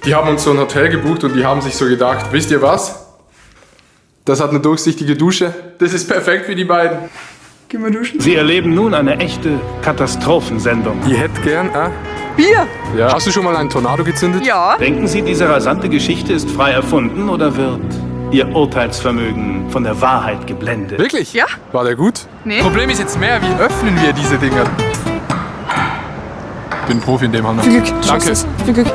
Die haben uns so ein Hotel gebucht und die haben sich so gedacht, wisst ihr was? Das hat eine durchsichtige Dusche. Das ist perfekt für die beiden. Gehen wir duschen? Sie erleben nun eine echte Katastrophensendung. Ich hätte gern, Bier! Ja. Hast du schon mal einen Tornado gezündet? Ja. Denken Sie, diese rasante Geschichte ist frei erfunden oder wird Ihr Urteilsvermögen von der Wahrheit geblendet? Wirklich? Ja. War der gut? Nee. Problem ist jetzt mehr, wie öffnen wir diese Dinger? Ich bin Profi in dem Handel. Viel Glück. Danke. Viel Glück.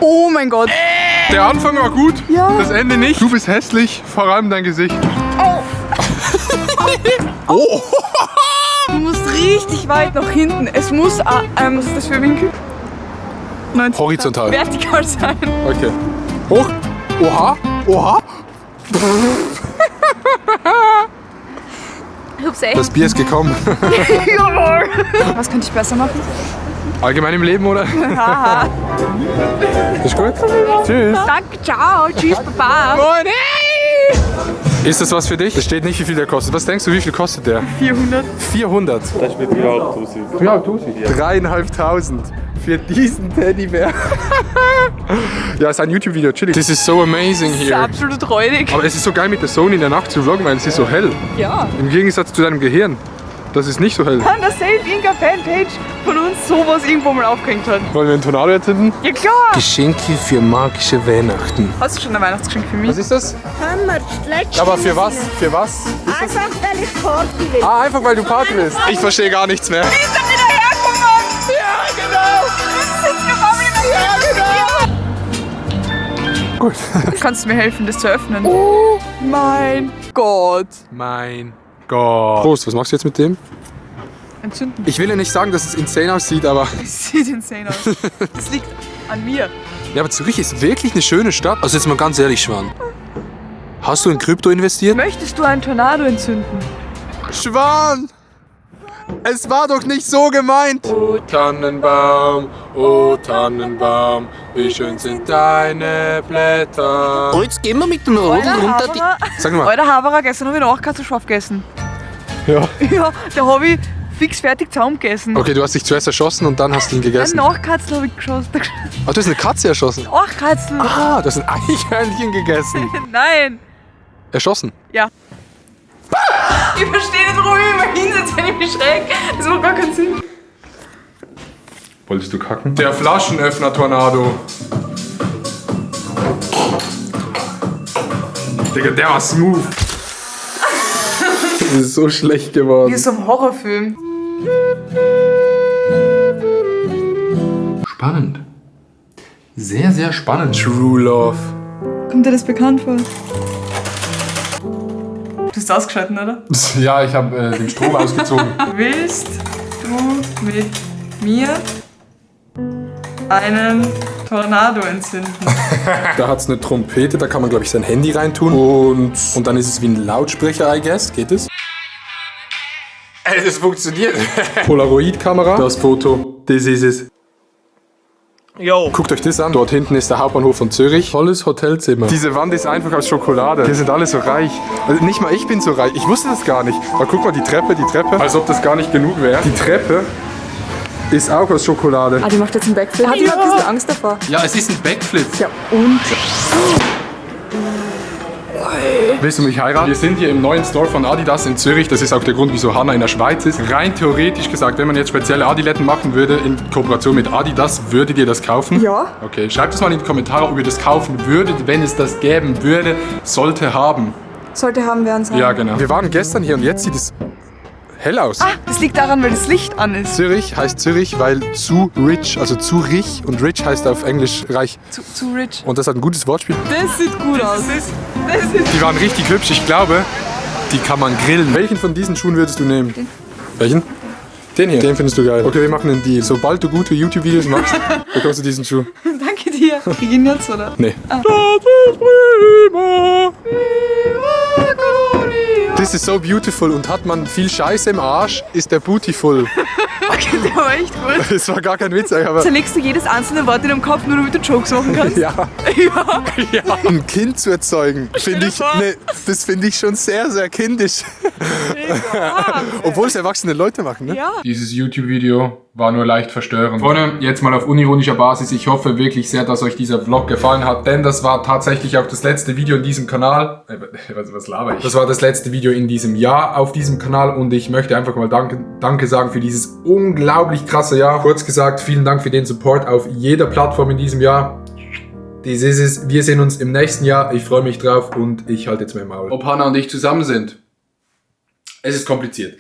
Oh mein Gott. Der Anfang war gut, Ja. das Ende nicht. Du bist hässlich, vor allem dein Gesicht. Oh. Oh! Du musst richtig weit nach hinten. Es muss, was ist das für ein Winkel? 90 Horizontal. Vertikal sein. Okay. Hoch. Oha. Oha. Ups, ey. Das Bier ist gekommen. Jawohl. Was könnte ich besser machen? Allgemein im Leben, oder? Haha. Ist gut? Tschüss. Danke, ciao. Tschüss, Papa. Moin, hey! Ist das was für dich? Es steht nicht, wie viel der kostet. Was denkst du, wie viel kostet der? 400. 400. Das ist mit 3.500. Ja, 3.500 für diesen Teddybär. Ja, ist ein YouTube-Video, chillig. This is so amazing Das ist here. absolut räudig. Aber es ist so geil mit der Sony in der Nacht zu vloggen, weil es ist so hell. Ja. Im Gegensatz zu deinem Gehirn. Das ist nicht so hell. Kann das safe irgendeine Fanpage von uns sowas irgendwo mal aufgehängt hat? Wollen wir einen Tornado erzünden? Ja klar. Geschenke für magische Weihnachten. Hast du schon ein Weihnachtsgeschenk für mich? Was ist das? Hammer, Aber für was? Für was? Einfach weil ich Party will. Ah, einfach weil du Party bist. Ich verstehe gar nichts mehr. Ist er wieder hergekommen? Ja, genau. Ist jetzt gekommen. Ja. Gut. Kannst du mir helfen, das zu öffnen? Oh mein Gott. Mein Gott. Prost, was machst du jetzt mit dem? Entzünden. Ich will ja nicht sagen, dass es insane aussieht, aber... Das sieht insane aus. Das liegt an mir. Ja, aber Zürich ist wirklich eine schöne Stadt. Also jetzt mal ganz ehrlich, Schwan. Hast du in Krypto investiert? Möchtest du einen Tornado entzünden? Schwan! Es war doch nicht so gemeint! Oh Tannenbaum, wie schön sind deine Blätter. Oh, jetzt gehen wir mit dem Rodel runter. Sag mal. Alter Haberer, gestern habe ich Nachkatzelschwaf gegessen. Ja. Ja, da habe ich fix fertig Zaum gegessen. Okay, du hast dich zuerst erschossen und dann hast du ihn Ein gegessen. Nachkatzel habe ich geschossen. Ach, du hast eine Katze erschossen. Nachkatzel. Ah, du hast ein Eichhörnchen gegessen. Nein. Erschossen? Ja. Ich verstehe nicht, warum ich immer hinsetze, wenn ich mich schräg. Das macht gar keinen Sinn. Wolltest du kacken? Der Flaschenöffner-Tornado. Digga, der war smooth. Das ist so schlecht geworden. Wie so ein Horrorfilm. Spannend. Sehr, sehr spannend. True Love. Kommt dir das bekannt vor? Du hast ausgeschalten, oder? Ja, ich habe den Strom ausgezogen. Willst du mit mir einen Tornado entzünden? Da hat es eine Trompete, da kann man, glaube ich, sein Handy reintun. Und dann ist es wie ein Lautsprecher, I guess. Geht es? Es funktioniert. Polaroid-Kamera. Das Foto. Das ist es. Jo. Guckt euch das an. Dort hinten ist der Hauptbahnhof von Zürich. Tolles Hotelzimmer. Diese Wand ist einfach aus Schokolade. Wir sind alle so reich. Also nicht mal ich bin so reich. Ich wusste das gar nicht. Aber guck mal, die Treppe. Als ob das gar nicht genug wäre. Die Treppe ist auch aus Schokolade. Die macht jetzt einen Backflip. Hat die ein bisschen Angst davor? Ja, es ist ein Backflip. Ja, und? Willst du mich heiraten? Wir sind hier im neuen Store von Adidas in Zürich. Das ist auch der Grund, wieso Hanna in der Schweiz ist. Rein theoretisch gesagt, wenn man jetzt spezielle Adiletten machen würde in Kooperation mit Adidas, würdet ihr das kaufen? Ja. Okay, schreibt es mal in die Kommentare, ob ihr das kaufen würdet, wenn es das geben würde. Sollte haben. Sollte haben wir uns Ja, genau. Wir waren gestern hier und jetzt sieht es hell aus. Ah, das liegt daran, weil das Licht an ist. Zürich heißt Zürich, weil zu rich, also zu rich, und rich heißt auf Englisch reich. Zu rich. Und das hat ein gutes Wortspiel. Das sieht gut aus. Die waren richtig hübsch, ich glaube, die kann man grillen. Welchen von diesen Schuhen würdest du nehmen? Den. Welchen? Den hier. Den findest du geil. Okay, wir machen einen Deal. Sobald du gute YouTube-Videos machst, bekommst du diesen Schuh. Danke dir. Krieg ich ihn jetzt, oder? Nee. Ah. This is so beautiful, und hat man viel Scheiße im Arsch, ist der bootyful. Okay, der war echt gut. Das war gar kein Witz, aber... Zerlegst du jedes einzelne Wort in deinem Kopf, nur damit du Jokes machen kannst? Ja. Ja. Ein Kind zu erzeugen, finde ich, vor. das finde ich schon sehr, sehr kindisch. Obwohl es erwachsene Leute machen, ne? Ja. Dieses YouTube-Video war nur leicht verstörend. Freunde, jetzt mal auf unironischer Basis. Ich hoffe wirklich sehr, dass euch dieser Vlog gefallen hat, denn das war tatsächlich auch das letzte Video in diesem Kanal. Was laber ich? Das war das letzte Video in diesem Jahr auf diesem Kanal und ich möchte einfach mal Danke sagen für dieses unglaublich krasse Jahr. Kurz gesagt, vielen Dank für den Support auf jeder Plattform in diesem Jahr. Dies ist es. Wir sehen uns im nächsten Jahr. Ich freue mich drauf und ich halte jetzt mein Maul. Ob Hannah und ich zusammen sind? Es ist kompliziert.